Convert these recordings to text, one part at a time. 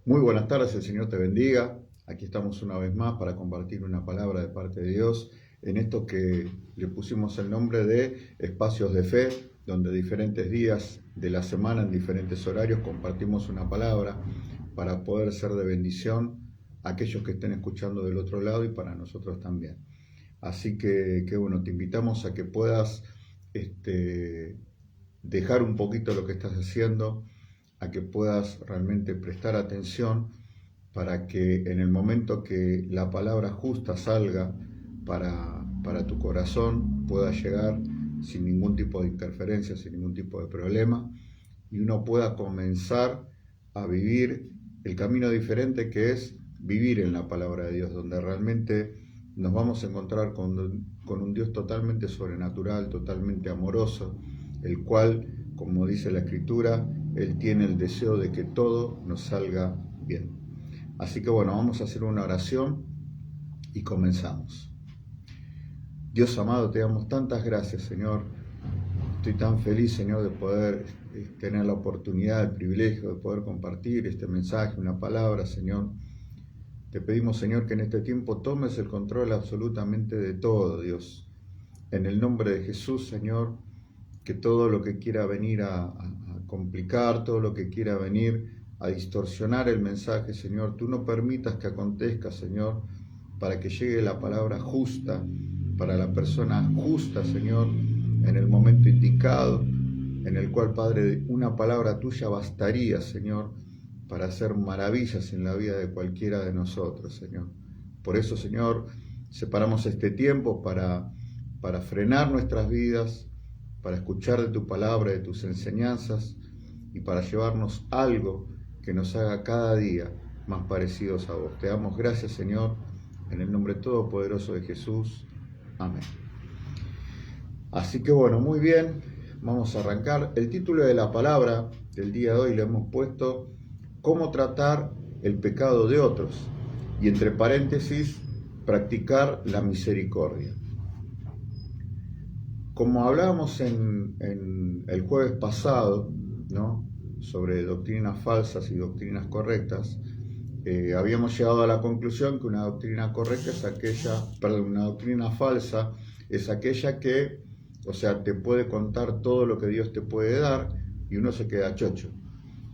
Muy buenas tardes, el Señor te bendiga. Aquí estamos una vez más para compartir una palabra de parte de Dios en esto que le pusimos el nombre de Espacios de Fe, donde diferentes días de la semana, en diferentes horarios, compartimos una palabra para poder ser de bendición a aquellos que estén escuchando del otro lado y para nosotros también. Así que bueno, te invitamos a que puedas dejar un poquito lo que estás haciendo, a que puedas realmente prestar atención para que en el momento que la palabra justa salga para tu corazón pueda llegar sin ningún tipo de interferencia, sin ningún tipo de problema, y uno pueda comenzar a vivir el camino diferente que es vivir en la palabra de Dios, donde realmente nos vamos a encontrar con un Dios totalmente sobrenatural, totalmente amoroso, el cual, como dice la Escritura, Él tiene el deseo de que todo nos salga bien. Así que bueno, vamos a hacer una oración y comenzamos. Dios amado, te damos tantas gracias, Señor. Estoy tan feliz, Señor, de poder tener la oportunidad, el privilegio de poder compartir este mensaje, una palabra, Señor. Te pedimos, Señor, que en este tiempo tomes el control absolutamente de todo, Dios. En el nombre de Jesús, Señor, que todo lo que quiera venir a complicar, todo lo que quiera venir a distorsionar el mensaje, Señor, tú no permitas que acontezca, Señor, para que llegue la palabra justa, para la persona justa, Señor, en el momento indicado, en el cual, Padre, una palabra tuya bastaría, Señor, para hacer maravillas en la vida de cualquiera de nosotros, Señor. Por eso, Señor, separamos este tiempo para frenar nuestras vidas, para escuchar de tu palabra, de tus enseñanzas y para llevarnos algo que nos haga cada día más parecidos a vos. Te damos gracias, Señor, en el nombre todopoderoso de Jesús. Amén. Así que bueno, muy bien, vamos a arrancar. El título de la palabra del día de hoy le hemos puesto ¿Cómo tratar el pecado de otros? Y entre paréntesis, practicar la misericordia. Como hablábamos en el jueves pasado, ¿no?, sobre doctrinas falsas y doctrinas correctas, habíamos llegado a la conclusión que una doctrina correcta es una doctrina falsa es aquella que, o sea, te puede contar todo lo que Dios te puede dar y uno se queda chocho.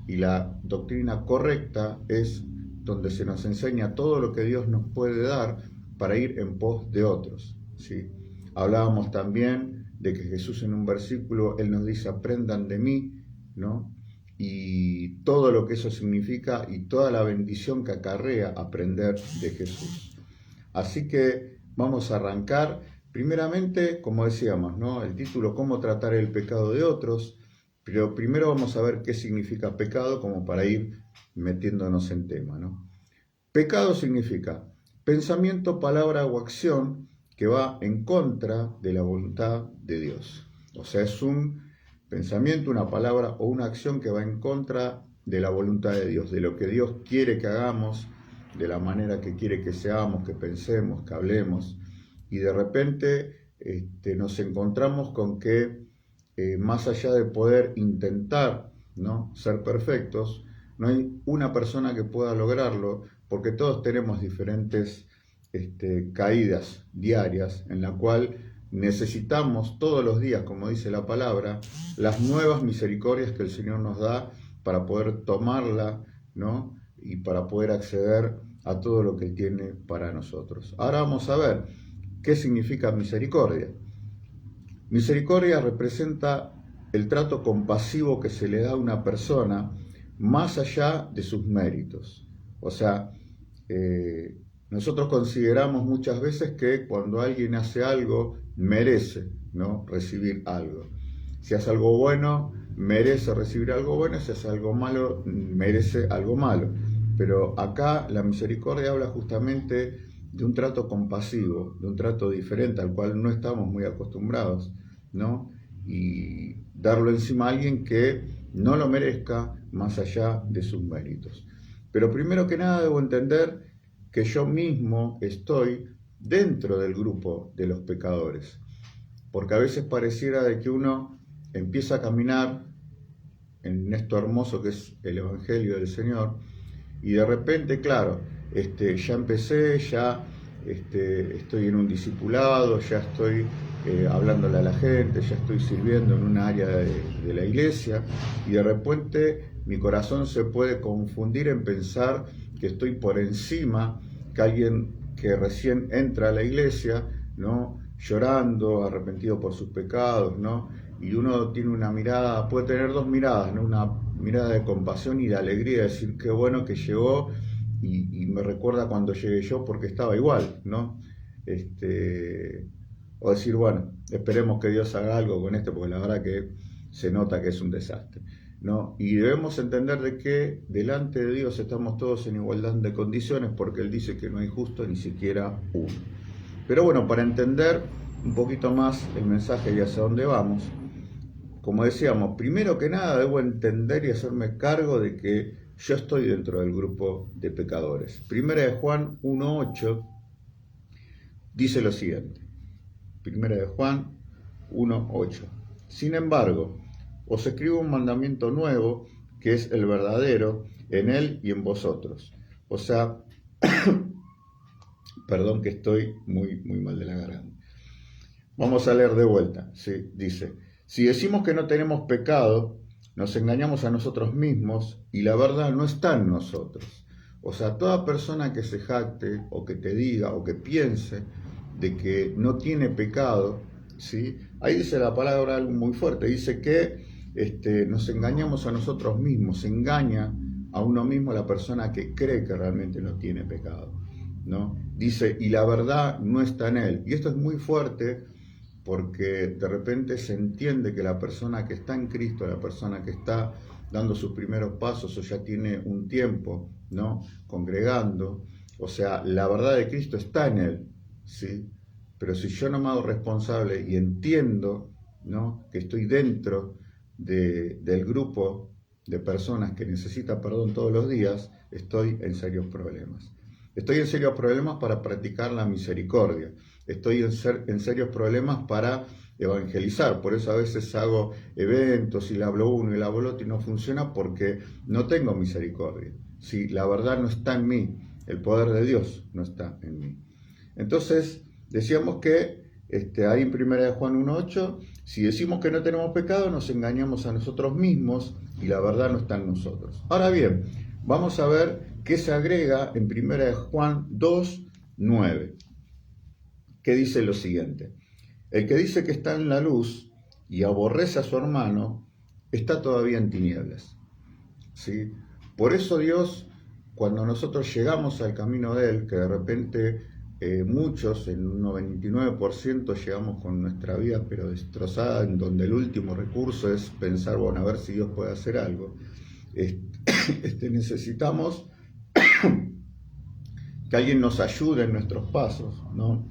Y la doctrina correcta es donde se nos enseña todo lo que Dios nos puede dar para ir en pos de otros, ¿sí? Hablábamos también de que Jesús en un versículo, Él nos dice, aprendan de mí, ¿no? Y todo lo que eso significa y toda la bendición que acarrea aprender de Jesús. Así que vamos a arrancar, primeramente, como decíamos, ¿no?, el título, ¿Cómo tratar el pecado de otros? Pero primero vamos a ver qué significa pecado, como para ir metiéndonos en tema, ¿no? Pecado significa pensamiento, palabra o acción que va en contra de la voluntad de Dios. O sea, es un pensamiento, una palabra o una acción que va en contra de la voluntad de Dios, de lo que Dios quiere que hagamos, de la manera que quiere que seamos, que pensemos, que hablemos. Y de repente nos encontramos con que más allá de poder intentar, ¿no?, ser perfectos, no hay una persona que pueda lograrlo, porque todos tenemos diferentes caídas diarias en la cual necesitamos todos los días, como dice la palabra, las nuevas misericordias que el Señor nos da para poder tomarla, ¿no?, y para poder acceder a todo lo que Él tiene para nosotros. Ahora vamos a ver qué significa misericordia. Misericordia representa el trato compasivo que se le da a una persona más allá de sus méritos. O sea, nosotros consideramos muchas veces que cuando alguien hace algo, merece, ¿no?, recibir algo. Si hace algo bueno, merece recibir algo bueno, si hace algo malo, merece algo malo. Pero acá la misericordia habla justamente de un trato compasivo, de un trato diferente al cual no estamos muy acostumbrados, ¿no? Y darlo encima a alguien que no lo merezca más allá de sus méritos. Pero primero que nada debo entender que yo mismo estoy dentro del grupo de los pecadores, porque a veces pareciera de que uno empieza a caminar en esto hermoso que es el Evangelio del Señor, Y de repente, claro, ya empecé, ya estoy en un discipulado, ya estoy hablándole a la gente, ya estoy sirviendo en un área de la iglesia, y de repente mi corazón se puede confundir en pensar que estoy por encima que alguien que recién entra a la iglesia, ¿no? Llorando, arrepentido por sus pecados, ¿no? Y uno tiene una mirada, puede tener dos miradas, ¿no? Una mirada de compasión y de alegría, decir qué bueno que llegó y me recuerda cuando llegué yo porque estaba igual, ¿no? O decir, bueno, esperemos que Dios haga algo con esto, porque la verdad que se nota que es un desastre, ¿no? Y debemos entender de que delante de Dios estamos todos en igualdad de condiciones, porque Él dice que no hay justo ni siquiera uno. Pero bueno, para entender un poquito más el mensaje y hacia dónde vamos, como decíamos, primero que nada debo entender y hacerme cargo de que yo estoy dentro del grupo de pecadores. Primera de Juan 1.8 dice lo siguiente. Primera de Juan 1.8. Sin embargo, os escribo un mandamiento nuevo, que es el verdadero, en él y en vosotros. O sea, perdón que estoy muy mal de la garganta. Vamos a leer de vuelta, ¿sí? Dice, si decimos que no tenemos pecado, nos engañamos a nosotros mismos y la verdad no está en nosotros. O sea, toda persona que se jacte o que te diga o que piense de que no tiene pecado, ¿sí? Ahí dice la palabra algo muy fuerte, dice que nos engañamos a nosotros mismos, se engaña a uno mismo la persona que cree que realmente no tiene pecado, ¿no? Dice, y la verdad no está en él. Y esto es muy fuerte porque de repente se entiende que la persona que está en Cristo, la persona que está dando sus primeros pasos o ya tiene un tiempo, ¿no? Congregando, o sea, la verdad de Cristo está en él, ¿sí? Pero si yo no me hago responsable y entiendo, ¿no? Que estoy dentro del grupo de personas que necesita perdón todos los días, estoy en serios problemas. Estoy en serios problemas para practicar la misericordia. Estoy en serios problemas para evangelizar. Por eso a veces hago eventos y le hablo uno y le hablo otro y no funciona porque no tengo misericordia. Si la verdad no está en mí, el poder de Dios no está en mí. Entonces, decíamos que ahí en 1 de Juan 1.8, si decimos que no tenemos pecado, nos engañamos a nosotros mismos y la verdad no está en nosotros. Ahora bien, vamos a ver qué se agrega en 1 de Juan 2.9, que dice lo siguiente. El que dice que está en la luz y aborrece a su hermano, está todavía en tinieblas, ¿sí? Por eso Dios, cuando nosotros llegamos al camino de Él, que de repente muchos, en un 99%, llegamos con nuestra vida pero destrozada, en donde el último recurso es pensar, bueno, a ver si Dios puede hacer algo. Necesitamos que alguien nos ayude en nuestros pasos, ¿no?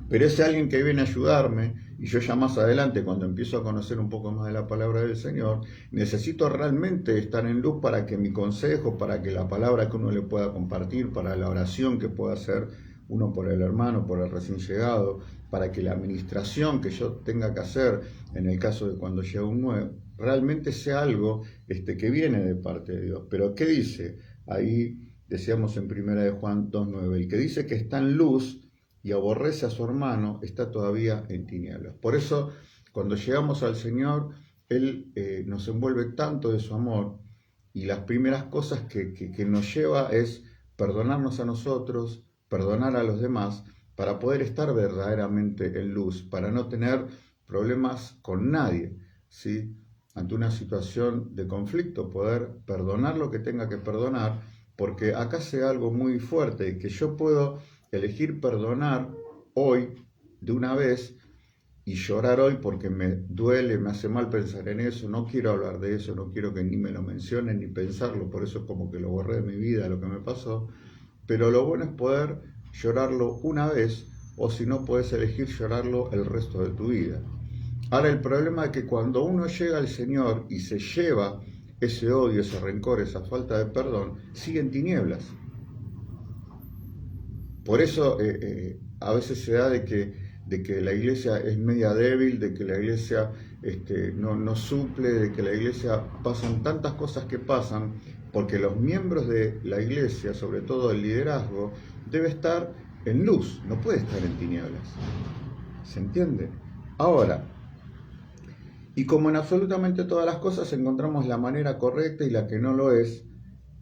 Pero ese alguien que viene a ayudarme, y yo ya más adelante, cuando empiezo a conocer un poco más de la palabra del Señor, necesito realmente estar en luz para que mi consejo, para que la palabra que uno le pueda compartir, para la oración que pueda hacer uno por el hermano, por el recién llegado, para que la administración que yo tenga que hacer en el caso de cuando llega un nuevo, realmente sea algo que viene de parte de Dios. Pero ¿qué dice? Ahí decíamos en 1 de Juan 2.9, el que dice que está en luz y aborrece a su hermano, está todavía en tinieblas. Por eso, cuando llegamos al Señor, Él nos envuelve tanto de su amor, y las primeras cosas que nos lleva es perdonarnos a nosotros, perdonar a los demás, para poder estar verdaderamente en luz, para no tener problemas con nadie, ¿sí? Ante una situación de conflicto, poder perdonar lo que tenga que perdonar, porque acá se da algo muy fuerte, que yo puedo elegir perdonar hoy de una vez y llorar hoy porque me duele, me hace mal pensar en eso, no quiero hablar de eso, no quiero que ni me lo mencionen ni pensarlo, por eso es como que lo borré de mi vida, lo que me pasó. Pero lo bueno es poder llorarlo una vez, o si no, puedes elegir llorarlo el resto de tu vida. Ahora, el problema es que cuando uno llega al Señor y se lleva ese odio, ese rencor, esa falta de perdón, sigue en tinieblas. Por eso a veces se da de que la iglesia es media débil, de que la iglesia no suple, de que la iglesia pasan tantas cosas que pasan, porque los miembros de la iglesia, sobre todo el liderazgo, debe estar en luz, no puede estar en tinieblas. ¿Se entiende? Ahora, y como en absolutamente todas las cosas encontramos la manera correcta y la que no lo es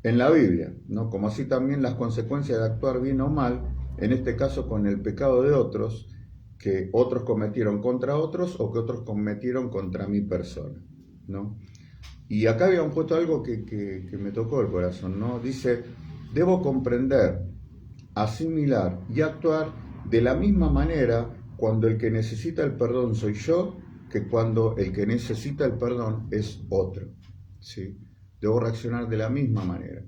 en la Biblia, ¿no? Como así también las consecuencias de actuar bien o mal, en este caso con el pecado de otros, que otros cometieron contra otros o que otros cometieron contra mi persona, ¿no? Y acá habían puesto algo que me tocó el corazón, ¿no? Dice, debo comprender, asimilar y actuar de la misma manera cuando el que necesita el perdón soy yo, que cuando el que necesita el perdón es otro, ¿sí? Debo reaccionar de la misma manera,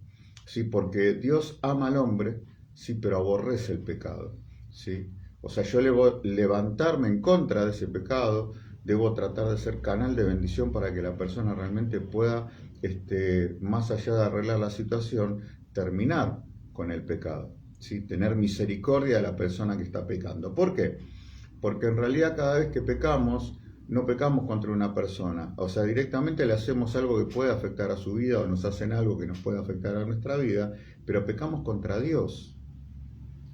¿sí? Porque Dios ama al hombre, sí, pero aborrece el pecado, ¿sí? O sea, yo debo levantarme en contra de ese pecado, debo tratar de ser canal de bendición para que la persona realmente pueda, más allá de arreglar la situación, terminar con el pecado, ¿sí? Tener misericordia de la persona que está pecando. ¿Por qué? Porque en realidad cada vez que pecamos, no pecamos contra una persona, o sea, directamente le hacemos algo que puede afectar a su vida o nos hacen algo que nos puede afectar a nuestra vida, pero pecamos contra Dios.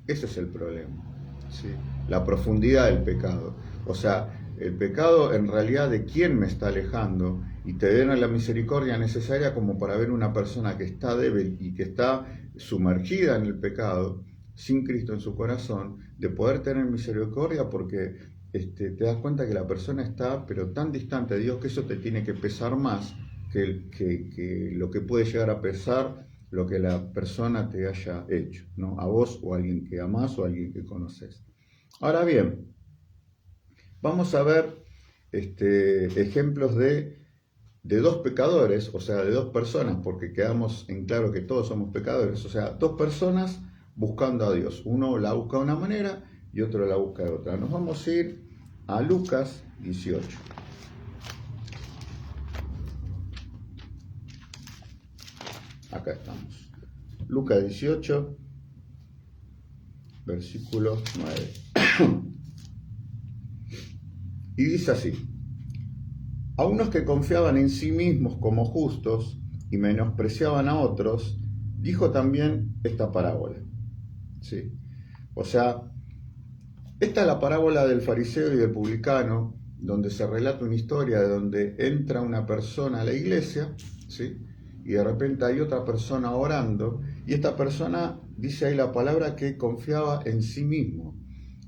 Ese es el problema, ¿sí? La profundidad del pecado. O sea, el pecado en realidad de quién me está alejando y te den la misericordia necesaria como para ver una persona que está débil y que está sumergida en el pecado, sin Cristo en su corazón, de poder tener misericordia porque te das cuenta que la persona está pero tan distante de Dios que eso te tiene que pesar más que lo que puede llegar a pesar lo que la persona te haya hecho, ¿no? A vos o a alguien que amás o a alguien que conoces. Ahora bien, vamos a ver ejemplos de dos pecadores, o sea, de dos personas, porque quedamos en claro que todos somos pecadores, o sea, dos personas buscando a Dios. Uno la busca de una manera y otro la busca de otra. Nos vamos a ir a Lucas 18. Acá estamos. Lucas 18, versículo 9. Y dice así: a unos que confiaban en sí mismos como justos y menospreciaban a otros, dijo también esta parábola. ¿Sí? O sea, esta es la parábola del fariseo y del publicano, donde se relata una historia de donde entra una persona a la iglesia, ¿sí? Y de repente hay otra persona orando, y esta persona dice ahí la palabra que confiaba en sí mismo.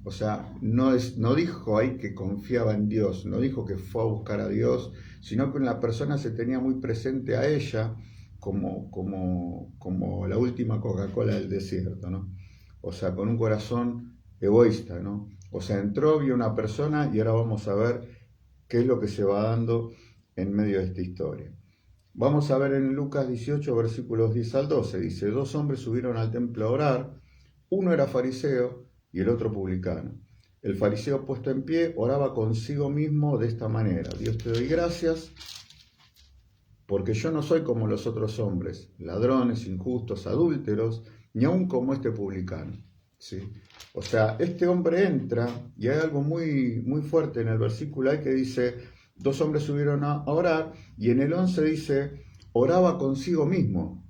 O sea, no dijo ahí que confiaba en Dios, no dijo que fue a buscar a Dios, sino que la persona se tenía muy presente a ella como la última Coca-Cola del desierto, ¿no? O sea, con un corazón egoísta, ¿no? O sea, entró, vio una persona y ahora vamos a ver qué es lo que se va dando en medio de esta historia. Vamos a ver en Lucas 18, versículos 10 al 12. Dice, dos hombres subieron al templo a orar, uno era fariseo y el otro publicano. El fariseo puesto en pie oraba consigo mismo de esta manera: Dios, te doy gracias porque yo no soy como los otros hombres, ladrones, injustos, adúlteros, ni aun como este publicano. ¿Sí? O sea, este hombre entra y hay algo muy, muy fuerte en el versículo ahí que dice, dos hombres subieron a orar, y en el 11 dice, oraba consigo mismo.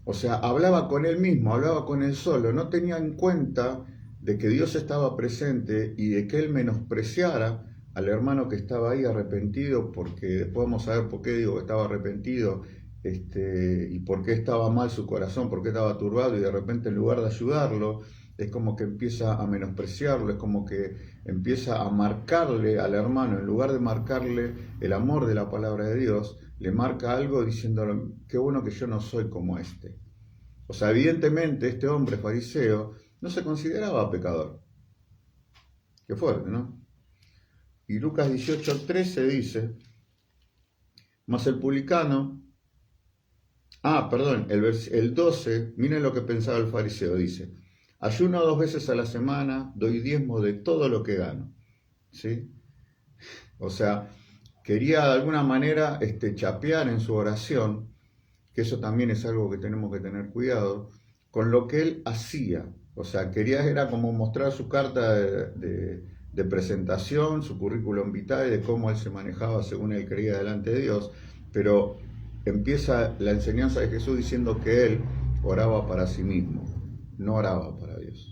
O sea, hablaba con él mismo, hablaba con él solo, no tenía en cuenta de que Dios estaba presente y de que él menospreciara al hermano que estaba ahí arrepentido, porque después vamos a ver por qué digo que estaba arrepentido, y por qué estaba mal su corazón, por qué estaba turbado, y de repente en lugar de ayudarlo, es como que empieza a menospreciarlo, es como que empieza a marcarle al hermano, en lugar de marcarle el amor de la palabra de Dios, le marca algo diciéndole, qué bueno que yo no soy como este. O sea, evidentemente este hombre fariseo no se consideraba pecador. Qué fuerte, ¿no? Y Lucas 18:13 dice, mas el publicano, el 12, miren lo que pensaba el fariseo, dice, ayuno 2 veces a la semana, doy diezmo de todo lo que gano. ¿Sí? O sea, quería de alguna manera chapear en su oración, que eso también es algo que tenemos que tener cuidado, con lo que él hacía. O sea, era como mostrar su carta de presentación, su currículum vitae, de cómo él se manejaba según él creía delante de Dios, pero empieza la enseñanza de Jesús diciendo que él oraba para sí mismo, no oraba para Dios.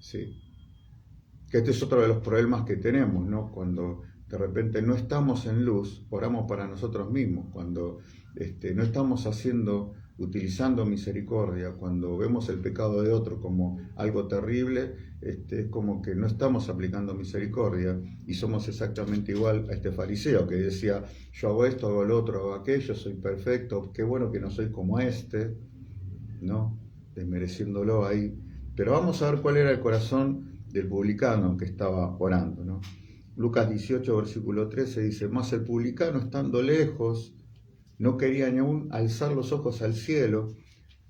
¿Sí? Que este es otro de los problemas que tenemos, ¿no? Cuando de repente no estamos en luz, oramos para nosotros mismos. Cuando no estamos utilizando misericordia, cuando vemos el pecado de otro como algo terrible, es como que no estamos aplicando misericordia y somos exactamente igual a este fariseo que decía, yo hago esto, hago lo otro, hago aquello, soy perfecto, qué bueno que no soy como ¿no? Desmereciéndolo ahí. Pero vamos a ver cuál era el corazón del publicano que estaba orando, ¿no? Lucas 18, versículo 13 dice, mas el publicano estando lejos, no quería ni aún alzar los ojos al cielo,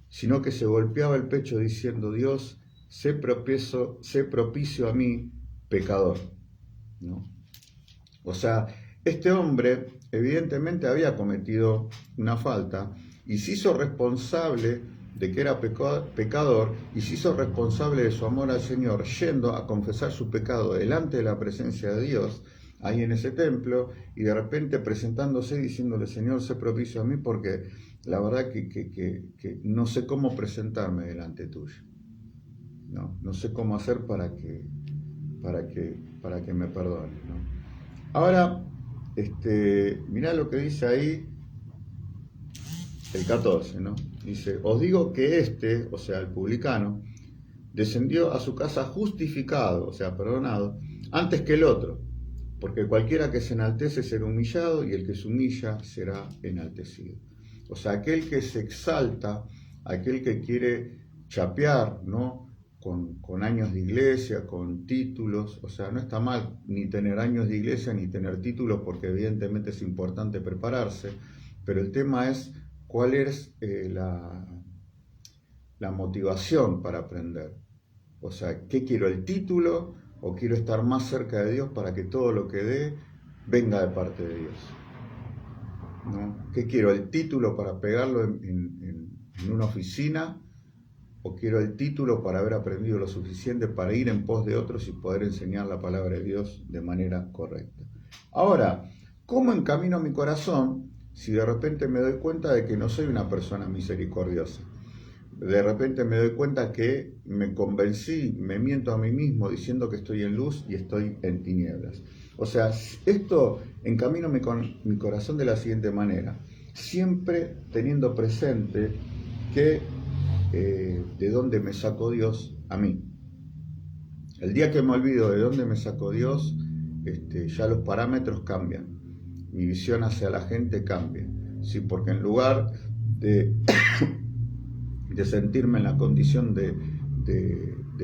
sino que se golpeaba el pecho diciendo, Dios, sé propicio a mí, pecador, ¿no? O sea, este hombre evidentemente había cometido una falta y se hizo responsable de que era pecador y se hizo responsable de su amor al Señor yendo a confesar su pecado delante de la presencia de Dios ahí en ese templo y de repente presentándose y diciéndole, Señor, sé propicio a mí porque la verdad que no sé cómo presentarme delante tuyo, no sé cómo hacer para que me perdone, ¿no? Ahora, mirá lo que dice ahí el 14, ¿no? Dice, os digo que o sea, el publicano, descendió a su casa justificado, o sea, perdonado, antes que el otro, porque cualquiera que se enaltece será humillado y el que se humilla será enaltecido. O sea, aquel que se exalta, aquel que quiere chapear, ¿no? Con años de iglesia, con títulos, o sea, no está mal ni tener años de iglesia ni tener títulos porque evidentemente es importante prepararse, pero el tema es cuál es la motivación para aprender. O sea, ¿qué quiero? ¿El título o quiero estar más cerca de Dios para que todo lo que dé venga de parte de Dios? ¿No? ¿Qué quiero? ¿El título para pegarlo en una oficina? ¿O quiero el título para haber aprendido lo suficiente para ir en pos de otros y poder enseñar la palabra de Dios de manera correcta? Ahora, ¿cómo encamino mi corazón si de repente me doy cuenta de que no soy una persona misericordiosa? De repente me doy cuenta que me convencí, me miento a mí mismo diciendo que estoy en luz y estoy en tinieblas. O sea, esto encamino mi corazón de la siguiente manera, siempre teniendo presente que de dónde me sacó Dios a mí. El día que me olvido de dónde me sacó Dios, ya los parámetros cambian. Mi visión hacia la gente cambia. ¿Sí? Porque en lugar de sentirme en la condición de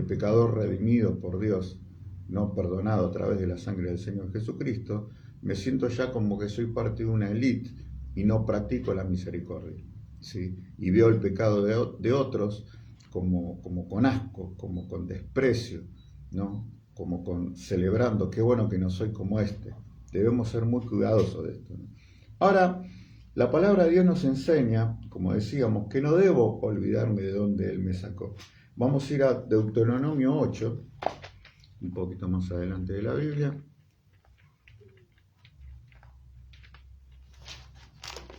pecador redimido por Dios, no perdonado a través de la sangre del Señor Jesucristo, me siento ya como que soy parte de una élite y no practico la misericordia. ¿Sí? Y veo el pecado de otros como con asco, como con desprecio, ¿no? Como celebrando, qué bueno que no soy como este. Debemos ser muy cuidadosos de esto, ¿no? Ahora, la palabra de Dios nos enseña, como decíamos, que no debo olvidarme de dónde Él me sacó. Vamos a ir a Deuteronomio 8, un poquito más adelante de la Biblia.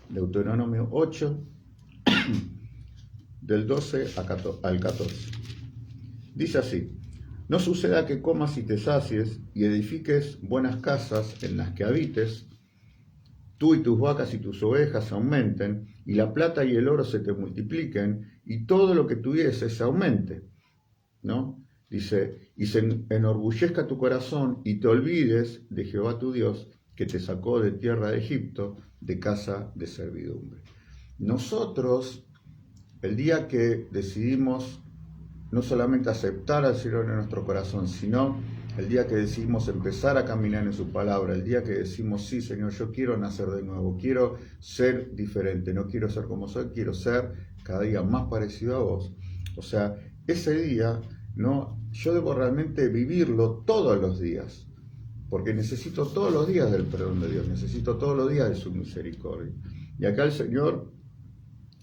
Deuteronomio 8, del 12 al 14. Dice así, no suceda que comas y te sacies y edifiques buenas casas en las que habites, tú y tus vacas y tus ovejas aumenten, y la plata y el oro se te multipliquen, y todo lo que tuvieses se aumente, ¿no? Dice, y se enorgullezca tu corazón y te olvides de Jehová tu Dios, que te sacó de tierra de Egipto, de casa de servidumbre. Nosotros, el día que decidimos no solamente aceptar al Señor en nuestro corazón, sino el día que decidimos empezar a caminar en su palabra, el día que decimos, sí, Señor, yo quiero nacer de nuevo, quiero ser diferente, no quiero ser como soy, quiero ser cada día más parecido a vos. O sea, ese día, ¿no? Yo debo realmente vivirlo todos los días, porque necesito todos los días del perdón de Dios, necesito todos los días de su misericordia. Y acá el Señor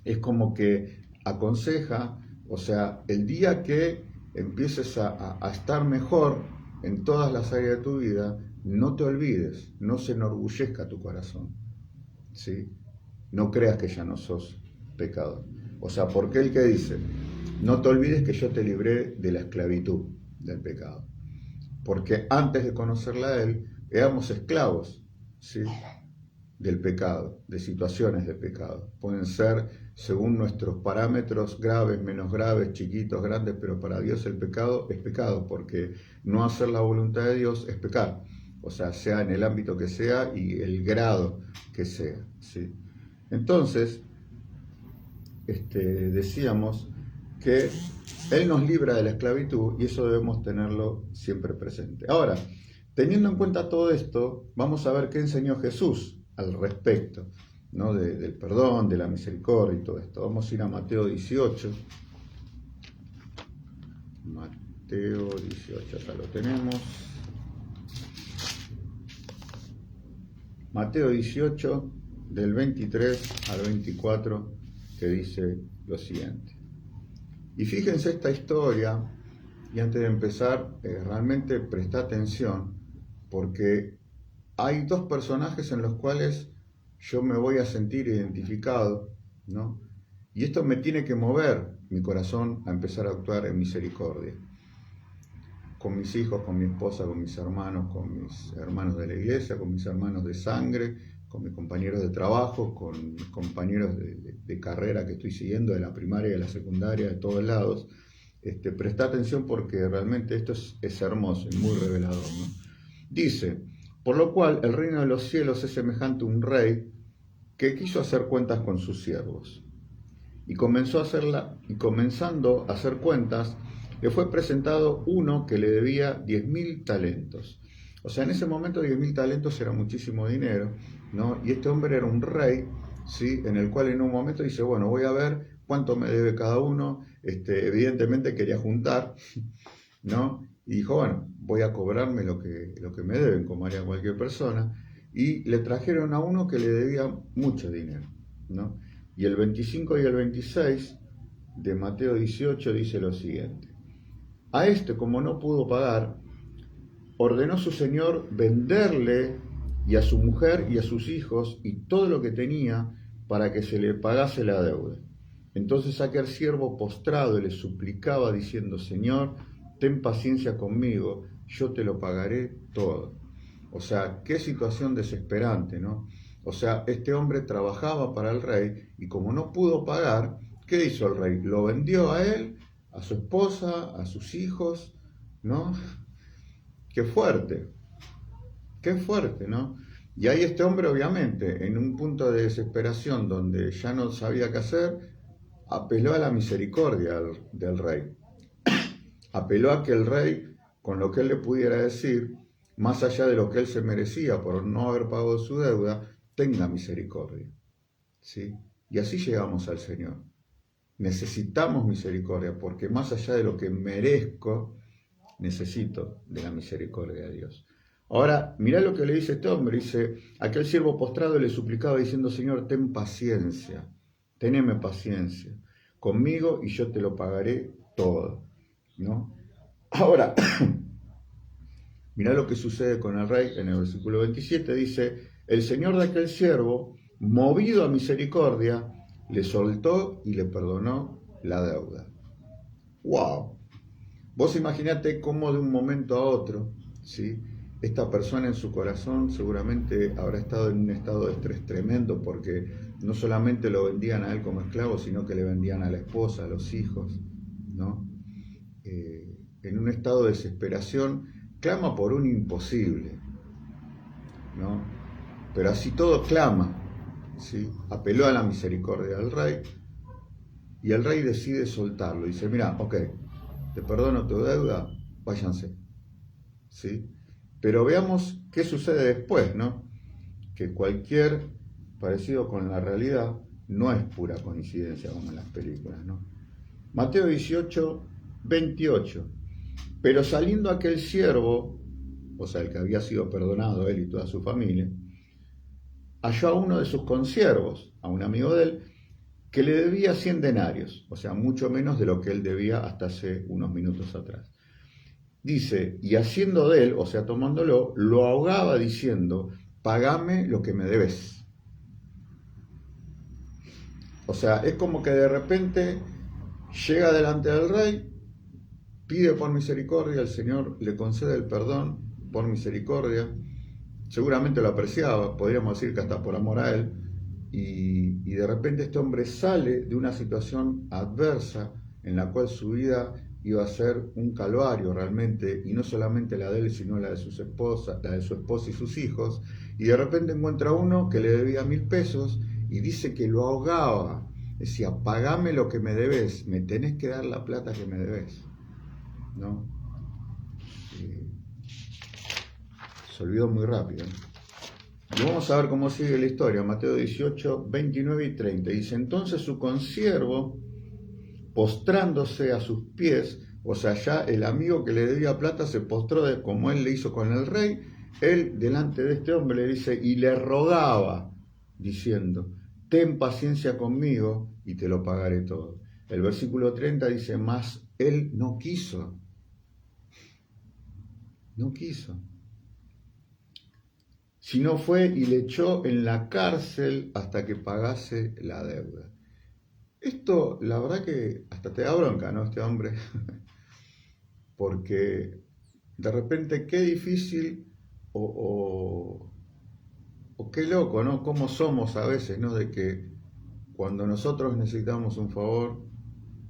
es como que aconseja, o sea, el día que empieces a estar mejor en todas las áreas de tu vida, no te olvides, no se enorgullezca tu corazón, ¿sí? no creas que ya no sos pecador. O sea, porque el que dice, no te olvides que yo te libré de la esclavitud del pecado. Porque antes de conocerla a él, éramos esclavos, ¿sí?, del pecado, de situaciones de pecado. Pueden ser, según nuestros parámetros, graves, menos graves, chiquitos, grandes, pero para Dios el pecado es pecado, porque no hacer la voluntad de Dios es pecar. O sea en el ámbito que sea y el grado que sea, ¿sí? Entonces, decíamos que Él nos libra de la esclavitud y eso debemos tenerlo siempre presente. Ahora, teniendo en cuenta todo esto, vamos a ver qué enseñó Jesús al respecto, ¿no?, del perdón, de la misericordia y todo esto. Vamos a ir a Mateo 18. Mateo 18, acá lo tenemos. Mateo 18, del 23 al 24, que dice lo siguiente. Y fíjense esta historia, y antes de empezar, realmente presta atención, porque hay dos personajes en los cuales yo me voy a sentir identificado, ¿no? Y esto me tiene que mover mi corazón a empezar a actuar en misericordia. Con mis hijos, con mi esposa, con mis hermanos de la iglesia, con mis hermanos de sangre, con mis compañeros de trabajo, con mis compañeros de carrera que estoy siguiendo, de la primaria, de la secundaria, de todos lados. Presta atención porque realmente esto es hermoso y muy revelador, ¿no? Dice, por lo cual el reino de los cielos es semejante a un rey que quiso hacer cuentas con sus siervos. Y comenzando a hacer cuentas, le fue presentado uno que le debía 10.000 talentos. O sea, en ese momento 10.000 talentos era muchísimo dinero, ¿no? Y este hombre era un rey, ¿sí?, en el cual en un momento dice, bueno, voy a ver cuánto me debe cada uno. Evidentemente quería juntar, ¿no? Y dijo, bueno, voy a cobrarme lo que me deben, como haría cualquier persona. Y le trajeron a uno que le debía mucho dinero, ¿no? Y el 25 y el 26 de Mateo 18 dice lo siguiente. A este, como no pudo pagar, ordenó su señor venderle y a su mujer y a sus hijos y todo lo que tenía para que se le pagase la deuda. Entonces aquel siervo postrado le suplicaba diciendo, Señor, ten paciencia conmigo, yo te lo pagaré todo. O sea, qué situación desesperante, ¿no? O sea, este hombre trabajaba para el rey y como no pudo pagar, ¿qué hizo el rey? Lo vendió a él, a su esposa, a sus hijos, ¿no? Qué fuerte, ¿no? Y ahí este hombre, obviamente, en un punto de desesperación donde ya no sabía qué hacer, apeló a la misericordia del rey. Apeló a que el rey, con lo que él le pudiera decir, más allá de lo que él se merecía por no haber pagado su deuda, tenga misericordia, ¿sí? Y así llegamos al Señor. Necesitamos misericordia, porque más allá de lo que merezco, necesito de la misericordia de Dios. Ahora, mirá lo que le dice este hombre. Dice, aquel siervo postrado le suplicaba diciendo, Señor, ten paciencia, teneme paciencia conmigo y yo te lo pagaré todo, ¿no? Ahora, mirá lo que sucede con el rey en el versículo 27. Dice, el señor de aquel siervo, movido a misericordia, le soltó y le perdonó la deuda. ¡Wow! Vos imaginate cómo de un momento a otro, ¿sí?, esta persona en su corazón seguramente habrá estado en un estado de estrés tremendo porque no solamente lo vendían a él como esclavo, sino que le vendían a la esposa, a los hijos, ¿no? En un estado de desesperación, clama por un imposible, ¿no? Pero así todo clama, ¿sí? Apeló a la misericordia del rey y el rey decide soltarlo. Dice, mira, ok, te perdono tu deuda, váyanse, ¿sí? Pero veamos qué sucede después, ¿no? Que cualquier parecido con la realidad no es pura coincidencia como en las películas, ¿no? Mateo 18, 28. Pero saliendo aquel siervo, o sea, el que había sido perdonado, él y toda su familia, halló a uno de sus consiervos, a un amigo de él, que le debía 100 denarios, o sea, mucho menos de lo que él debía hasta hace unos minutos atrás. Dice, y haciendo de él, o sea, tomándolo, lo ahogaba diciendo, pagame lo que me debes. O sea, es como que de repente llega delante del rey, pide por misericordia, el Señor le concede el perdón por misericordia, seguramente lo apreciaba, podríamos decir que hasta por amor a él, y de repente este hombre sale de una situación adversa en la cual su vida iba a ser un calvario realmente, y no solamente la de él, sino la de su esposa y sus hijos, y de repente encuentra uno que le debía 1.000 pesos y dice que lo ahogaba, decía, pagame lo que me debes, me tenés que dar la plata que me debes, ¿no? Se olvidó muy rápido. Y vamos a ver cómo sigue la historia. Mateo 18, 29 y 30. Dice, entonces su consiervo, postrándose a sus pies, o sea, ya el amigo que le debía plata se postró como él le hizo con el rey, él delante de este hombre le dice, y le rogaba, diciendo, ten paciencia conmigo y te lo pagaré todo. El versículo 30 dice, mas él no quiso. No quiso. Sino fue y le echó en la cárcel hasta que pagase la deuda. Esto, la verdad que hasta te da bronca, ¿no? Este hombre, porque de repente qué difícil o qué loco, ¿no? Cómo somos a veces, ¿no? De que cuando nosotros necesitamos un favor,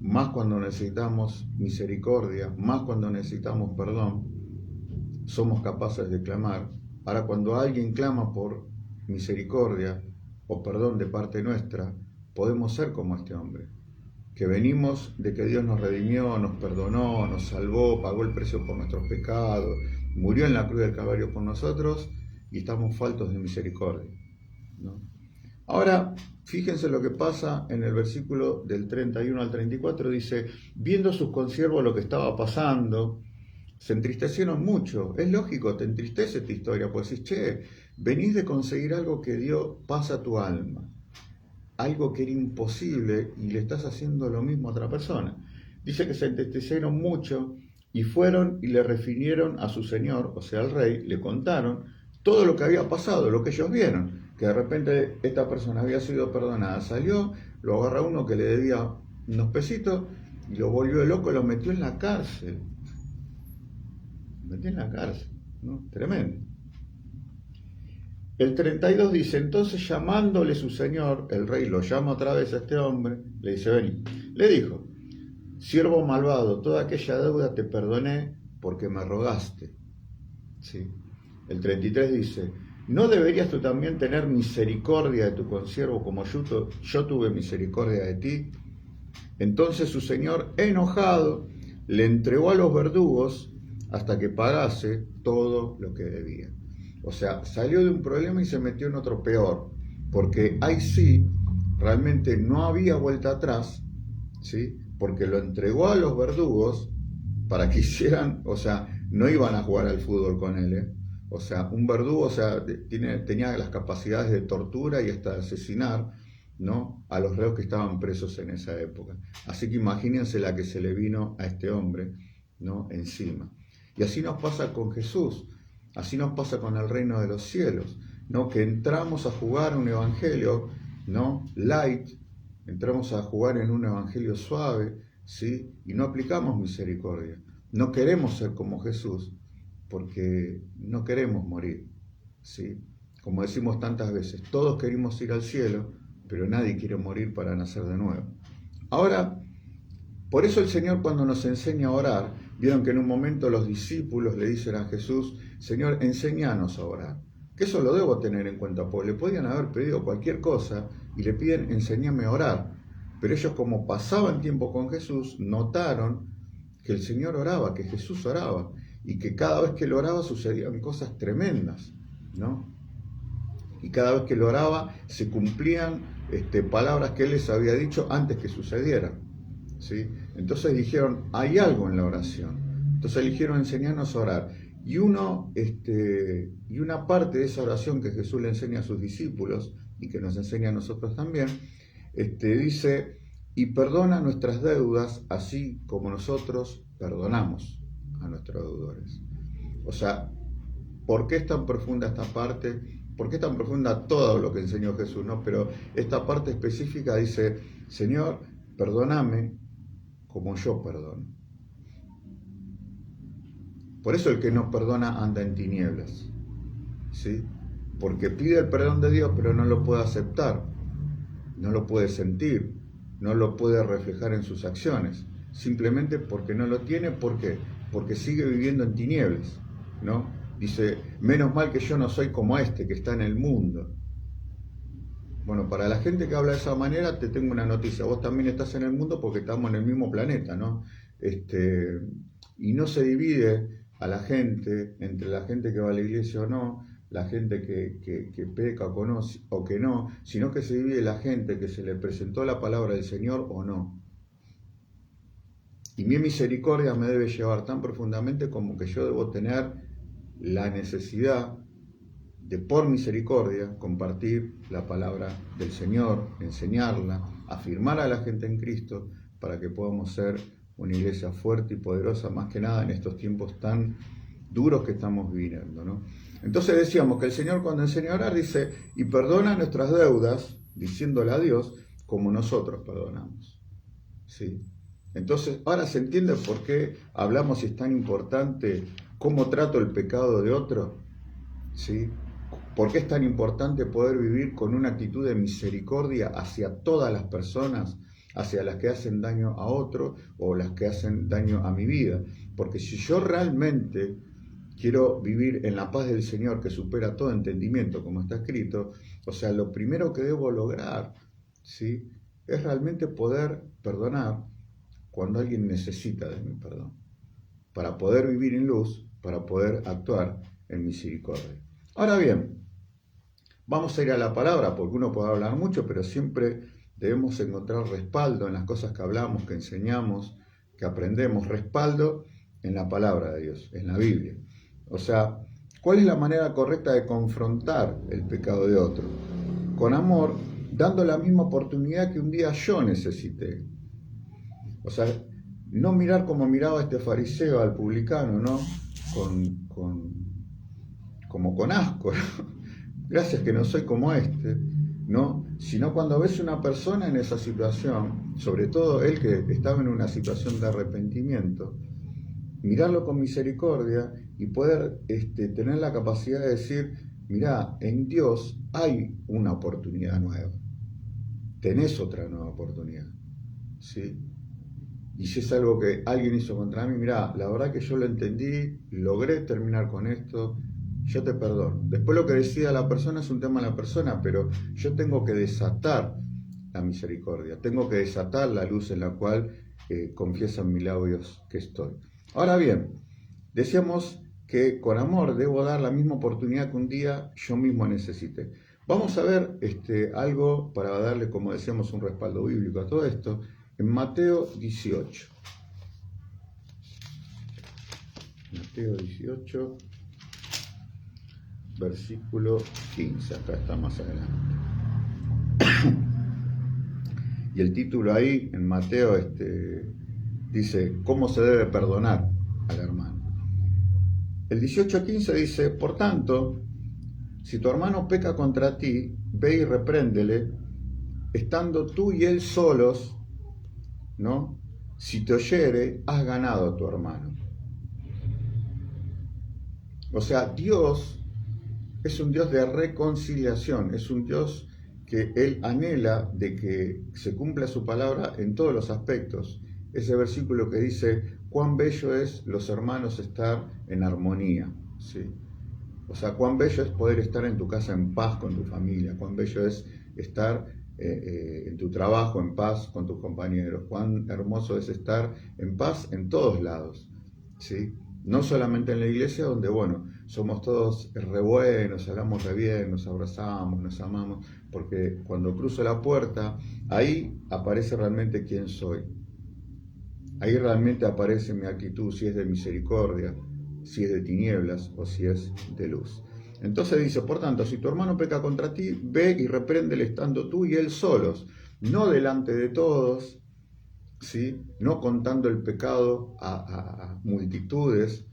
más cuando necesitamos misericordia, más cuando necesitamos perdón, somos capaces de clamar. Ahora, cuando alguien clama por misericordia o perdón de parte nuestra, podemos ser como este hombre, que venimos de que Dios nos redimió, nos perdonó, nos salvó, pagó el precio por nuestros pecados, murió en la cruz del Calvario por nosotros y estamos faltos de misericordia, ¿no? Ahora, fíjense lo que pasa en el versículo del 31 al 34, dice, viendo sus consiervos lo que estaba pasando, se entristecieron mucho. Es lógico, te entristece esta historia, pues decís, che, venís de conseguir algo que dio paz a tu alma, algo que era imposible y le estás haciendo lo mismo a otra persona. Dice que se entristecieron mucho y fueron y le refirieron a su señor, o sea al rey, le contaron todo lo que había pasado, lo que ellos vieron, que de repente esta persona había sido perdonada, salió, lo agarra uno que le debía unos pesitos y lo volvió loco, lo metió en la cárcel. Metió en la cárcel, ¿no? Tremendo. El 32 dice, entonces llamándole su señor, el rey lo llama otra vez a este hombre, le dice, vení. Le dijo, siervo malvado, toda aquella deuda te perdoné porque me rogaste. ¿Sí? El 33 dice, ¿no deberías tú también tener misericordia de tu consiervo como yo tuve misericordia de ti? Entonces su señor, enojado, le entregó a los verdugos hasta que pagase todo lo que debía. O sea, salió de un problema y se metió en otro peor, porque ahí sí, realmente no había vuelta atrás, ¿sí? Porque lo entregó a los verdugos para que hicieran, o sea, no iban a jugar al fútbol con él, ¿eh? O sea, un verdugo, o sea, tenía las capacidades de tortura y hasta de asesinar, ¿no? A los reos que estaban presos en esa época. Así que imagínense la que se le vino a este hombre, ¿no? Encima. Y así nos pasa con Jesús, así nos pasa con el reino de los cielos, ¿no? Que entramos a jugar un evangelio, ¿no? Light, entramos a jugar en un evangelio suave, ¿sí? Y no aplicamos misericordia. No queremos ser como Jesús porque no queremos morir, ¿sí? Como decimos tantas veces, todos queremos ir al cielo, pero nadie quiere morir para nacer de nuevo. Ahora, por eso el Señor cuando nos enseña a orar, vieron que en un momento los discípulos le dicen a Jesús, Señor, enséñanos a orar. Que eso lo debo tener en cuenta, porque le podían haber pedido cualquier cosa y le piden, enséñame a orar. Pero ellos como pasaban tiempo con Jesús, notaron que el Señor oraba, que Jesús oraba, y que cada vez que él oraba sucedían cosas tremendas, ¿no? Y cada vez que él oraba se cumplían palabras que él les había dicho antes que sucedieran, ¿sí? Entonces dijeron, hay algo en la oración. Entonces eligieron enseñarnos a orar. Y una parte de esa oración que Jesús le enseña a sus discípulos y que nos enseña a nosotros también, dice, y perdona nuestras deudas así como nosotros perdonamos a nuestros deudores. O sea, ¿por qué es tan profunda esta parte? porque es tan profunda todo lo que enseñó Jesús, ¿no? Pero esta parte específica dice, Señor, perdóname como yo perdono. Por eso el que no perdona anda en tinieblas, ¿sí? Porque pide el perdón de Dios, pero no lo puede aceptar, no lo puede sentir, no lo puede reflejar en sus acciones, simplemente porque no lo tiene. ¿Por qué? Porque sigue viviendo en tinieblas, ¿no? Dice, menos mal que yo no soy como este que está en el mundo. Bueno, para la gente que habla de esa manera, te tengo una noticia, vos también estás en el mundo porque estamos en el mismo planeta, ¿no? Y no se divide a la gente entre la gente que va a la iglesia o no, la gente que peca o que no, sino que se divide la gente que se le presentó la palabra del Señor o no. Y mi misericordia me debe llevar tan profundamente como que yo debo tener la necesidad de, por misericordia, compartir la palabra del Señor, enseñarla, afirmar a la gente en Cristo para que podamos ser una iglesia fuerte y poderosa, más que nada en estos tiempos tan duros que estamos viviendo, ¿no? Entonces decíamos que el Señor, cuando enseña a orar, dice, y perdona nuestras deudas, diciéndole a Dios, como nosotros perdonamos, ¿sí? Entonces, ahora se entiende por qué hablamos y es tan importante cómo trato el pecado de otro, ¿sí? ¿Por qué es tan importante poder vivir con una actitud de misericordia hacia todas las personas, hacia las que hacen daño a otro o las que hacen daño a mi vida? Porque si yo realmente quiero vivir en la paz del Señor que supera todo entendimiento, como está escrito, o sea, lo primero que debo lograr, ¿sí?, es realmente poder perdonar cuando alguien necesita de mi perdón, para poder vivir en luz, para poder actuar en misericordia. Ahora bien, vamos a ir a la palabra, porque uno puede hablar mucho, pero siempre debemos encontrar respaldo en las cosas que hablamos, que enseñamos, que aprendemos, respaldo en la palabra de Dios, en la Biblia. O sea, ¿cuál es la manera correcta de confrontar el pecado de otro? Con amor, dando la misma oportunidad que un día yo necesité. O sea, no mirar como miraba este fariseo al publicano, ¿no? Como con asco, ¿no? Gracias que no soy como este, ¿no? Sino cuando ves una persona en esa situación, sobre todo él que estaba en una situación de arrepentimiento, mirarlo con misericordia y poder tener la capacidad de decir, mirá, en Dios hay una oportunidad nueva, tenés otra nueva oportunidad, ¿sí? Y si es algo que alguien hizo contra mí, mirá, la verdad que yo lo entendí, logré terminar con esto, yo te perdono. Después lo que decida la persona es un tema de la persona, pero yo tengo que desatar la misericordia, tengo que desatar la luz en la cual confiesan mis labios que estoy. Ahora bien, decíamos que con amor debo dar la misma oportunidad que un día yo mismo necesite. Vamos a ver algo para darle, como decíamos, un respaldo bíblico a todo esto, en Mateo 18. Mateo 18, versículo 15, acá está más adelante. Y el título ahí, en Mateo, dice, ¿cómo se debe perdonar al hermano? El 18:15 dice, por tanto, si tu hermano peca contra ti, ve y repréndele, estando tú y él solos, ¿no? Si te oyere, has ganado a tu hermano. O sea, Dios es un Dios de reconciliación, es un Dios que Él anhela de que se cumpla su palabra en todos los aspectos. Ese versículo que dice, cuán bello es los hermanos estar en armonía, ¿sí? O sea, cuán bello es poder estar en tu casa en paz con tu familia, cuán bello es estar en tu trabajo en paz con tus compañeros, cuán hermoso es estar en paz en todos lados, ¿sí? No solamente en la iglesia, donde, bueno, somos todos re buenos, hablamos re bien, nos abrazamos, nos amamos, porque cuando cruzo la puerta, ahí aparece realmente quién soy. Ahí realmente aparece mi actitud, si es de misericordia, si es de tinieblas o si es de luz. Entonces dice, por tanto, si tu hermano peca contra ti, ve y repréndele estando tú y él solos, no delante de todos, ¿sí? No contando el pecado a multitudes,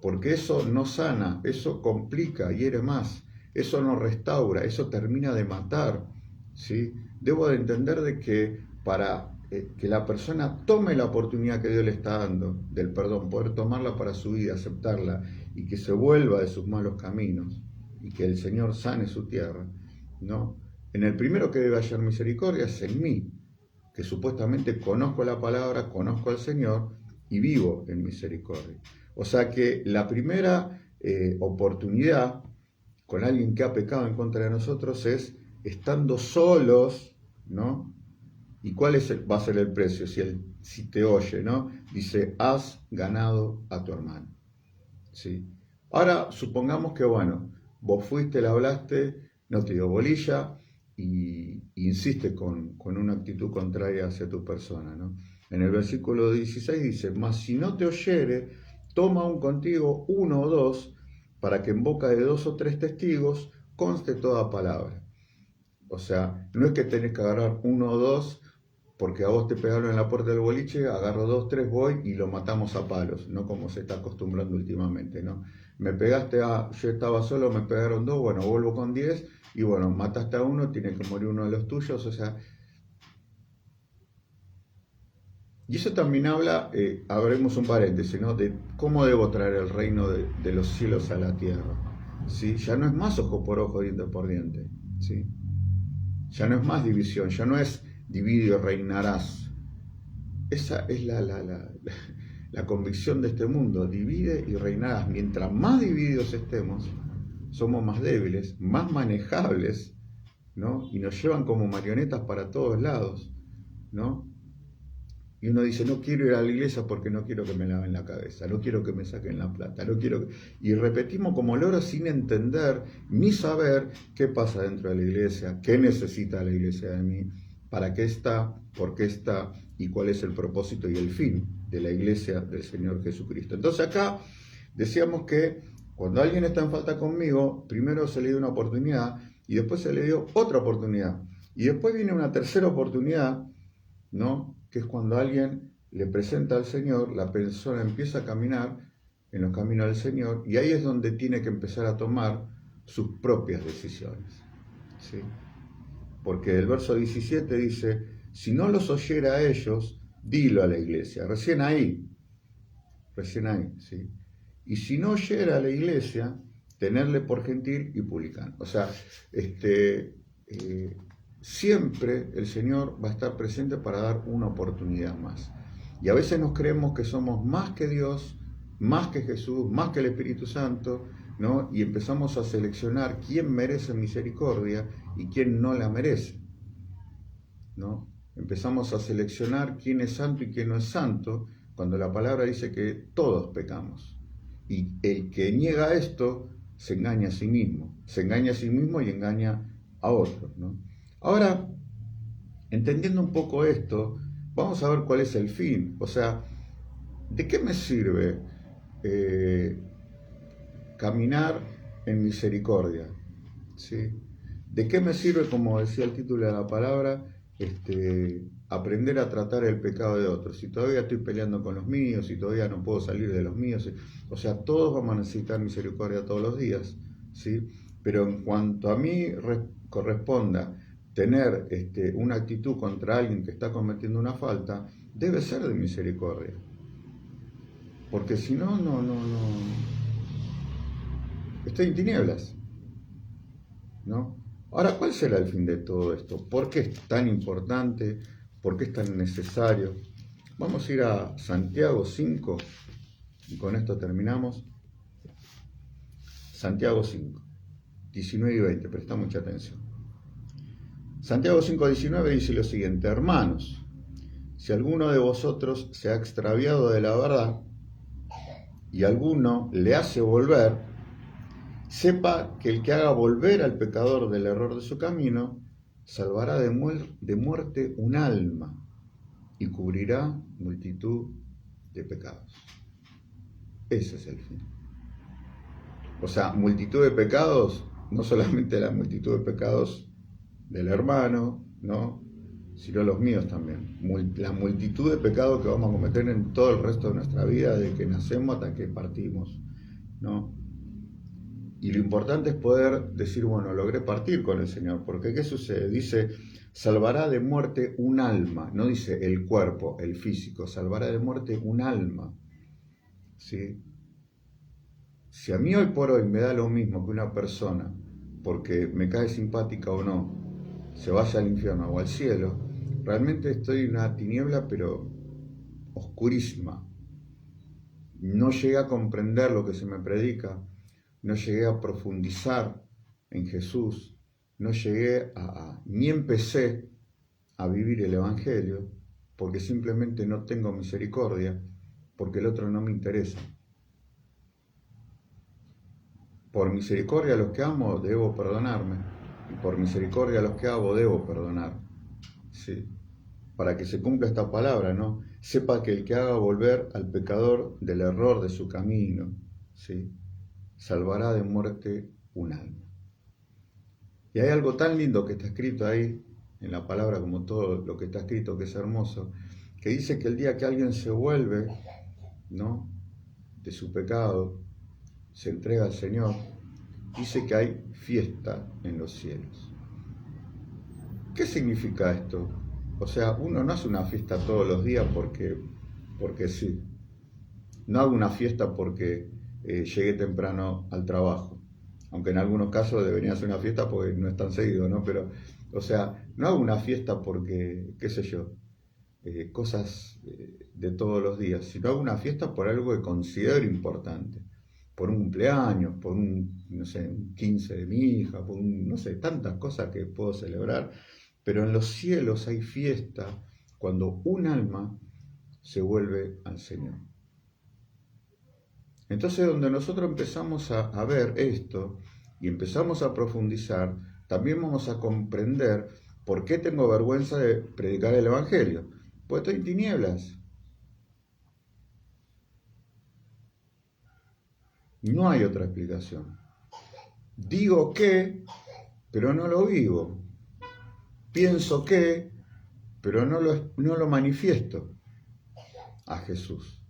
porque eso no sana, eso complica, hiere más. eso no restaura, eso termina de matar, ¿sí? Debo de entender de que para que la persona tome la oportunidad que Dios le está dando del perdón, poder tomarla para su vida, aceptarla y que se vuelva de sus malos caminos y que el Señor sane su tierra, ¿no? En el primero que debe hallar misericordia es en mí, que supuestamente conozco la palabra, conozco al Señor y vivo en misericordia. O sea que la primera oportunidad con alguien que ha pecado en contra de nosotros es estando solos, ¿no? ¿Y cuál va a ser el precio? Si te oye, ¿no? Dice, has ganado a tu hermano, ¿sí? Ahora, supongamos que, bueno, vos fuiste, le hablaste, no te dio bolilla y insiste con una actitud contraria hacia tu persona, ¿no? En el versículo 16 dice, mas si no te oyere, toma aún contigo uno o dos, para que en boca de 2 o 3 testigos conste toda palabra. O sea, no es que tenés que agarrar uno o dos, porque a vos te pegaron en la puerta del boliche, agarro 2, 3, voy y lo matamos a palos, no como se está acostumbrando últimamente, ¿no? Me pegaste yo estaba solo, me pegaron 2, bueno, vuelvo con 10, y bueno, mataste a uno, tiene que morir uno de los tuyos, o sea. Y eso también habla, abrimos un paréntesis, ¿no? De cómo debo traer el reino de los cielos a la tierra, ¿sí? Ya no es más ojo por ojo, diente por diente, ¿sí? Ya no es más división, ya no es divide y reinarás. Esa es la convicción de este mundo, divide y reinarás. Mientras más divididos estemos, somos más débiles, más manejables, ¿no? Y nos llevan como marionetas para todos lados, ¿no? Y uno dice, no quiero ir a la iglesia porque no quiero que me laven la cabeza, no quiero que me saquen la plata, no quiero que... Y repetimos como loros sin entender ni saber qué pasa dentro de la iglesia, qué necesita la iglesia de mí, para qué está, por qué está y cuál es el propósito y el fin de la iglesia del Señor Jesucristo. Entonces acá decíamos que cuando alguien está en falta conmigo, primero se le dio una oportunidad y después se le dio otra oportunidad. Y después viene una tercera oportunidad, ¿no? Que es cuando alguien le presenta al Señor, la persona empieza a caminar en los caminos del Señor y ahí es donde tiene que empezar a tomar sus propias decisiones, ¿sí? Porque el verso 17 dice, si no los oyera a ellos, dilo a la iglesia, recién ahí, ¿sí? Y si no oyera a la iglesia, tenerle por gentil y publicano. O sea, siempre el Señor va a estar presente para dar una oportunidad más. Y a veces nos creemos que somos más que Dios, más que Jesús, más que el Espíritu Santo, ¿no? Y empezamos a seleccionar quién merece misericordia y quién no la merece, ¿no? Empezamos a seleccionar quién es santo y quién no es santo, cuando la palabra dice que todos pecamos. Y el que niega esto se engaña a sí mismo y engaña a otros, ¿no? Ahora, entendiendo un poco esto, vamos a ver cuál es el fin. O sea, ¿de qué me sirve caminar en misericordia? ¿Sí? ¿De qué me sirve, como decía el título de la palabra, aprender a tratar el pecado de otros? Si todavía estoy peleando con los míos, si todavía no puedo salir de los míos, o sea, todos vamos a necesitar misericordia todos los días, ¿sí? Pero en cuanto a mí corresponda tener una actitud contra alguien que está cometiendo una falta, debe ser de misericordia. Porque si no, no. Estoy en tinieblas, ¿no? Ahora, ¿cuál será el fin de todo esto? ¿Por qué es tan importante? ¿Por qué es tan necesario? Vamos a ir a Santiago 5, y con esto terminamos. Santiago 5, 19 y 20, presta mucha atención. Santiago 5, 19 dice lo siguiente: hermanos, si alguno de vosotros se ha extraviado de la verdad y alguno le hace volver, sepa que el que haga volver al pecador del error de su camino, salvará de muerte un alma y cubrirá multitud de pecados. Ese es el fin. O sea, multitud de pecados, no solamente la multitud de pecados del hermano, ¿no?, sino los míos también. La multitud de pecados que vamos a cometer en todo el resto de nuestra vida, desde que nacemos hasta que partimos, ¿no? Y lo importante es poder decir, bueno, logré partir con el Señor, porque ¿qué sucede? Dice, salvará de muerte un alma, no dice el cuerpo, el físico, salvará de muerte un alma, ¿sí? Si a mí hoy por hoy me da lo mismo que una persona, porque me cae simpática o no, se vaya al infierno o al cielo, realmente estoy en una tiniebla pero oscurísima. No llegué a comprender lo que se me predica, no llegué a profundizar en Jesús, no llegué ni empecé a vivir el Evangelio, porque simplemente no tengo misericordia, porque el otro no me interesa. Por misericordia a los que amo debo perdonarme, y por misericordia a los que amo debo perdonar. Sí. Para que se cumpla esta palabra, ¿no? Sepa que el que haga volver al pecador del error de su camino, ¿sí? Salvará de muerte un alma. Y hay algo tan lindo que está escrito ahí, en la palabra, como todo lo que está escrito, que es hermoso, que dice que el día que alguien se vuelve, ¿no?, de su pecado, se entrega al Señor, dice que hay fiesta en los cielos. ¿Qué significa esto? O sea, uno no hace una fiesta todos los días porque sí. No hago una fiesta porque llegué temprano al trabajo. Aunque en algunos casos debería ser una fiesta porque no es tan seguido, ¿no? Pero, o sea, no hago una fiesta porque, qué sé yo, cosas de todos los días, sino hago una fiesta por algo que considero importante. Por un cumpleaños, por no sé, un 15 de mi hija, por no sé, tantas cosas que puedo celebrar. Pero en los cielos hay fiesta cuando un alma se vuelve al Señor. Entonces, donde nosotros empezamos a ver esto y empezamos a profundizar, también vamos a comprender por qué tengo vergüenza de predicar el Evangelio. Pues estoy en tinieblas. No hay otra explicación. Digo que, pero no lo vivo. Pienso que, pero no lo manifiesto a Jesús.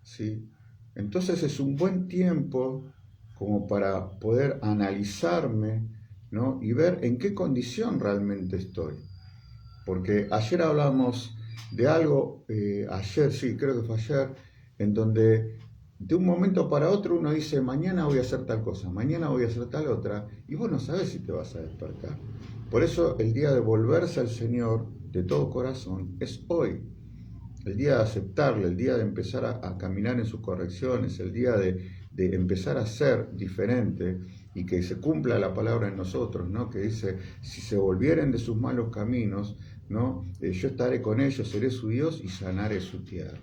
¿Sí? Entonces es un buen tiempo como para poder analizarme, ¿no?, y ver en qué condición realmente estoy. Porque ayer hablamos de algo, ayer, sí, creo que fue ayer, en donde de un momento para otro uno dice, mañana voy a hacer tal cosa, mañana voy a hacer tal otra, y vos no sabés si te vas a despertar. Por eso el día de volverse al Señor de todo corazón es hoy. El día de aceptarle, el día de empezar a caminar en sus correcciones, el día de empezar a ser diferente y que se cumpla la palabra en nosotros, ¿no?, que dice, si se volvieren de sus malos caminos, ¿no?, yo estaré con ellos, seré su Dios y sanaré su tierra.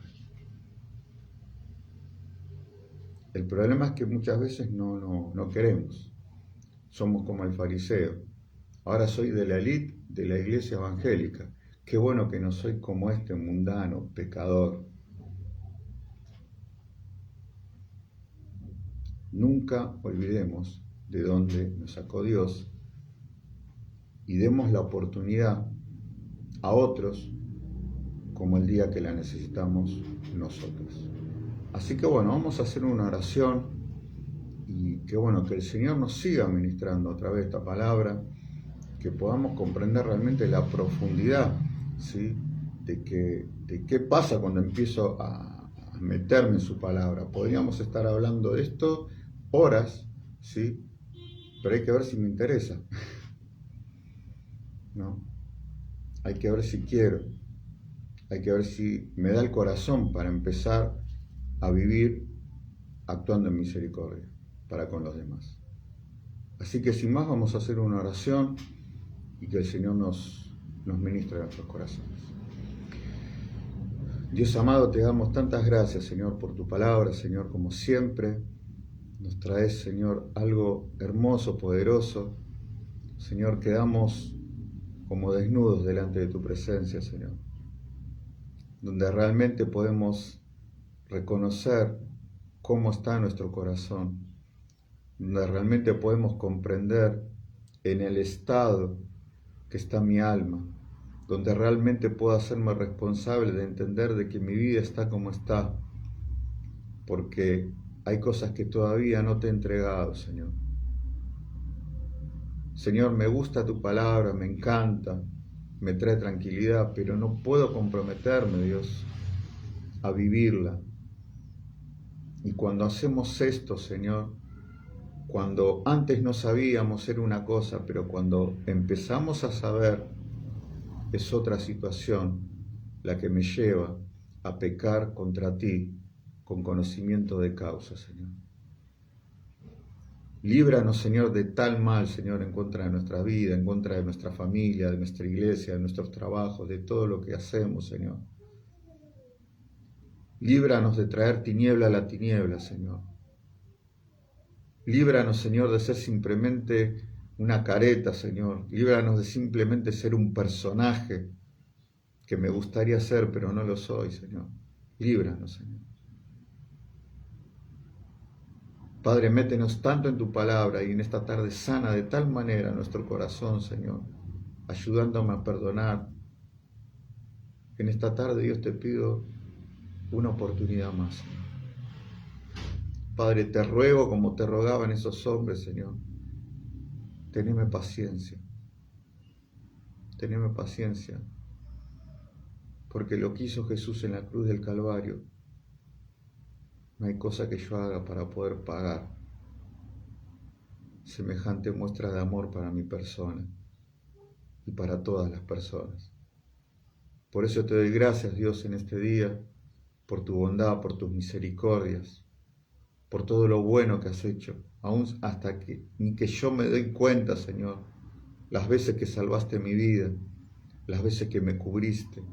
El problema es que muchas veces no queremos. Somos como el fariseo. Ahora soy de la élite de la iglesia evangélica. Qué bueno que no soy como este mundano, pecador. Nunca olvidemos de dónde nos sacó Dios y demos la oportunidad a otros como el día que la necesitamos nosotros. Así que bueno, vamos a hacer una oración y que bueno, que el Señor nos siga ministrando a través de esta palabra, que podamos comprender realmente la profundidad, ¿sí?, de qué pasa cuando empiezo a meterme en su palabra. Podríamos estar hablando de esto horas, ¿sí?, pero hay que ver si me interesa, ¿no? Hay que ver si quiero, hay que ver si me da el corazón para empezar a vivir actuando en misericordia para con los demás. Así que sin más vamos a hacer una oración y que el Señor nos ministre a nuestros corazones. Dios amado, te damos tantas gracias, Señor, por tu palabra, Señor, como siempre. Nos traes, Señor, algo hermoso, poderoso. Señor, quedamos como desnudos delante de tu presencia, Señor, donde realmente podemos reconocer cómo está nuestro corazón, donde realmente podemos comprender en el estado que está mi alma, donde realmente puedo hacerme responsable de entender de que mi vida está como está, porque hay cosas que todavía no te he entregado, Señor. Señor, me gusta tu palabra, me encanta, me trae tranquilidad, pero no puedo comprometerme, Dios, a vivirla. Y cuando hacemos esto, Señor, cuando antes no sabíamos era una cosa, pero cuando empezamos a saber es otra situación la que me lleva a pecar contra ti con conocimiento de causa, Señor. Líbranos, Señor, de tal mal, Señor, en contra de nuestra vida, en contra de nuestra familia, de nuestra iglesia, de nuestros trabajos, de todo lo que hacemos, Señor. Líbranos de traer tiniebla a la tiniebla, Señor. Líbranos, Señor, de ser simplemente una careta, Señor. Líbranos de simplemente ser un personaje que me gustaría ser, pero no lo soy, Señor. Líbranos, Señor. Padre, métenos tanto en tu palabra y en esta tarde sana de tal manera nuestro corazón, Señor, ayudándome a perdonar. En esta tarde, Dios, te pido una oportunidad más, Señor. Padre, te ruego como te rogaban esos hombres, Señor. Teneme paciencia. Teneme paciencia. Porque lo que hizo Jesús en la cruz del Calvario, no hay cosa que yo haga para poder pagar semejante muestra de amor para mi persona y para todas las personas. Por eso te doy gracias, Dios, en este día, por tu bondad, por tus misericordias, por todo lo bueno que has hecho, aún hasta que ni que yo me doy cuenta, Señor, las veces que salvaste mi vida, las veces que me cubriste,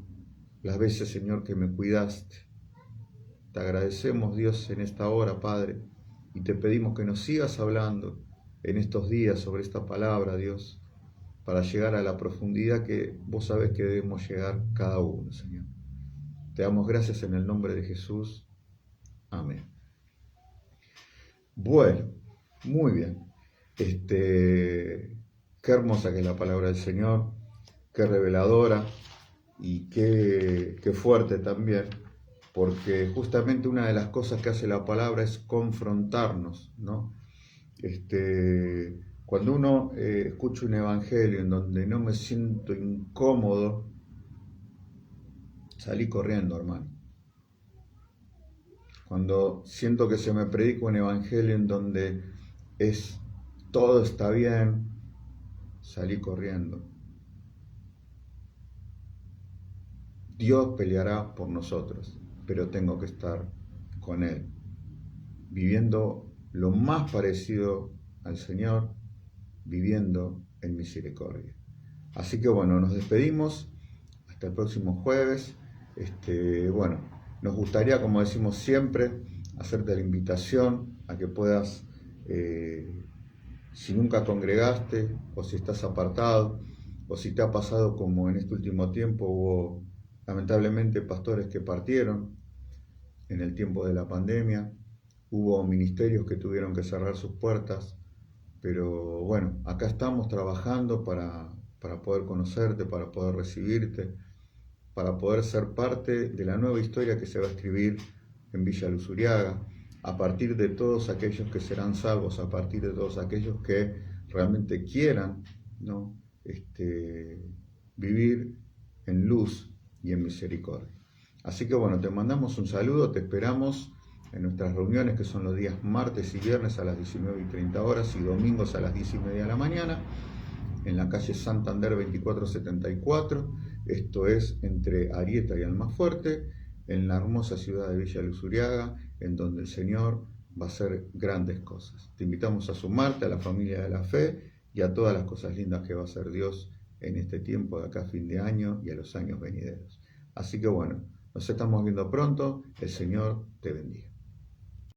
las veces, Señor, que me cuidaste. Te agradecemos, Dios, en esta hora, Padre, y te pedimos que nos sigas hablando en estos días sobre esta palabra, Dios, para llegar a la profundidad que vos sabés que debemos llegar cada uno, Señor. Te damos gracias en el nombre de Jesús. Amén. Bueno, muy bien. Qué hermosa que es la palabra del Señor, qué reveladora y qué fuerte también, porque justamente una de las cosas que hace la palabra es confrontarnos, ¿no? Cuando uno escucha un evangelio en donde no me siento incómodo, salí corriendo, hermano. Cuando siento que se me predica un evangelio en donde todo está bien, salí corriendo. Dios peleará por nosotros, pero tengo que estar con Él, viviendo lo más parecido al Señor, viviendo en misericordia. Así que bueno, nos despedimos hasta el próximo jueves. Bueno, nos gustaría, como decimos siempre, hacerte la invitación a que puedas, si nunca congregaste o si estás apartado o si te ha pasado como en este último tiempo, hubo lamentablemente pastores que partieron en el tiempo de la pandemia, hubo ministerios que tuvieron que cerrar sus puertas, pero bueno, acá estamos trabajando para poder conocerte, para poder recibirte, para poder ser parte de la nueva historia que se va a escribir en Villa Luz Uriaga, a partir de todos aquellos que serán salvos, a partir de todos aquellos que realmente quieran, ¿no? Vivir en luz y en misericordia. Así que bueno, te mandamos un saludo, te esperamos en nuestras reuniones que son los días martes y viernes a las 19:30 horas y domingos a las 10:30 de la mañana en la calle Santander 2474, esto es entre Arieta y Almafuerte, en la hermosa ciudad de Villa Luz Uriaga, en donde el Señor va a hacer grandes cosas. Te invitamos a sumarte a la familia de la fe y a todas las cosas lindas que va a hacer Dios en este tiempo de acá a fin de año y a los años venideros. Así que bueno, nos estamos viendo pronto, el Señor te bendiga.